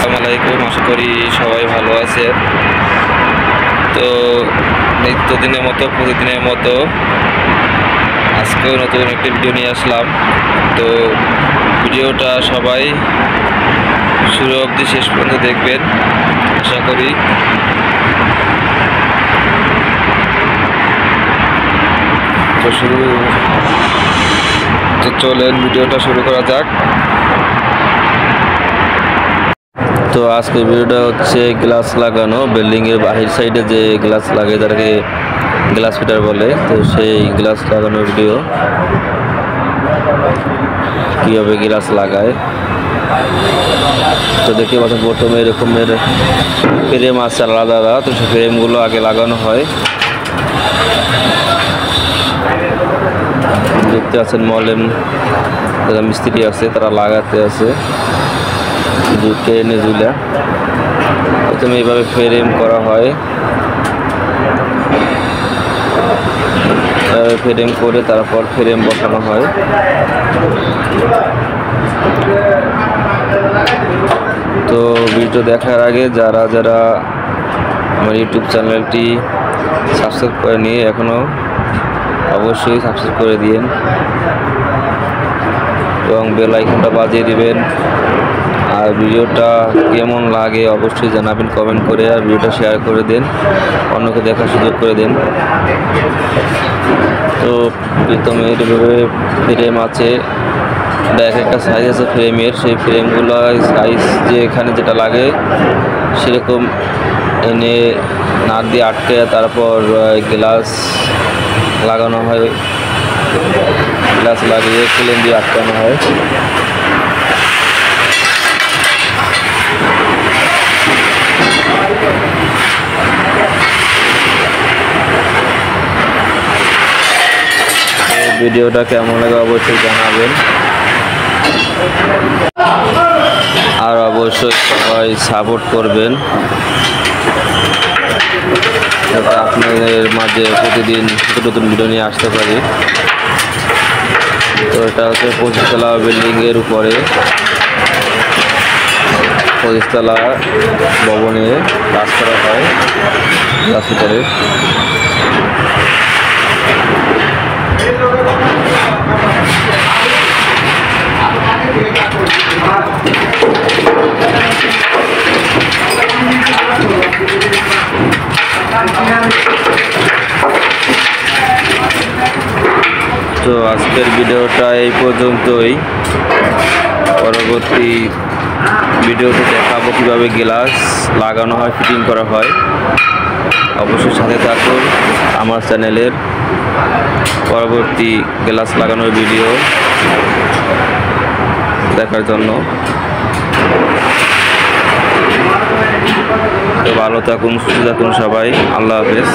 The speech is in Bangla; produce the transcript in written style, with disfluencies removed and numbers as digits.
আসসালামু আলাইকুম। আশা করি সবাই ভালো আছে। তো নিত্যদিনের মতো প্রতিদিনের মতো আজকেও নতুন একটি ভিডিও নিয়ে আসলাম। তো ভিডিওটা সবাই শুরু অবধি শেষ পর্যন্ত দেখবেন আশা করি। তো চলেন ভিডিওটা শুরু করা যাক। তো আজকের ভিডিওটা হচ্ছে গ্লাস লাগানো, বিল্ডিংয়ের বাহির সাইডে যে গ্লাস লাগে তাকে গ্লাস ফিটার বলে। তো সেই গ্লাস লাগানোর ভিডিও, কীভাবে গ্লাস লাগায়। তো দেখতে পাচ্ছেন প্রথমে এরকমের ফ্রেম আছে আলাদা আলাদা। তো সেই ফ্রেমগুলো আগে লাগানো হয়। দেখতে পাচ্ছেন মলেম যারা মিস্ত্রি আছে তারা লাগাতে আছে ট্রেনে ঝুলা। প্রথমে এইভাবে ফ্রেম করা হয়, ফ্রেম করে তারপর ফ্রেম বসানো হয়। তো ভিডিও দেখার আগে যারা যারা আমার ইউটিউব চ্যানেলটি সাবস্ক্রাইব করে নিয়ে এখনও অবশ্যই সাবস্ক্রাইব করে দিন এবং বেল আইকনটা বাজিয়ে দিবেন। আর ভিডিওটা কেমন লাগে অবশ্যই জানাবেন কমেন্ট করে। আর ভিডিওটা শেয়ার করে দেন, অন্যকে দেখার সুযোগ করে দেন। তো প্রথমে এইভাবে ফ্রেম আছে, এক একটা সাইজ আছে ফ্রেমের। সেই ফ্রেমগুলো সাইজ যে এখানে যেটা লাগে সেরকম এনে নাট দিয়ে আটকে তারপর গ্লাস লাগানো হয়। গ্লাস লাগিয়ে ক্লেম দিয়ে আটকানো হয়। ভিডিওটা কেমন লাগে অবশ্যই জানাবেন। আর অবশ্যই সবাই সাপোর্ট করবেন যাতে আপনাদের মাঝে প্রতিদিন নতুন ভিডিও নিয়ে আসতে পারি। তো এটা হচ্ছে 25 তলা বিল্ডিংয়ের উপরে, 25 তলা ভবনে কাজ করা হয় গ্লাস ফিটারের। তো আজকের ভিডিওটা এই পর্যন্তই। পরবর্তী ভিডিওতে দেখাবো কীভাবে গ্লাস লাগানো হয়, ফিটিং করা হয়। অবশ্যই সাথে থাকুন আমার চ্যানেলের পরবর্তী গ্লাস লাগানোর ভিডিও দেখার জন্য। তো ভালো থাকুন, সুস্থ থাকুন সবাই। আল্লাহ হাফেজ।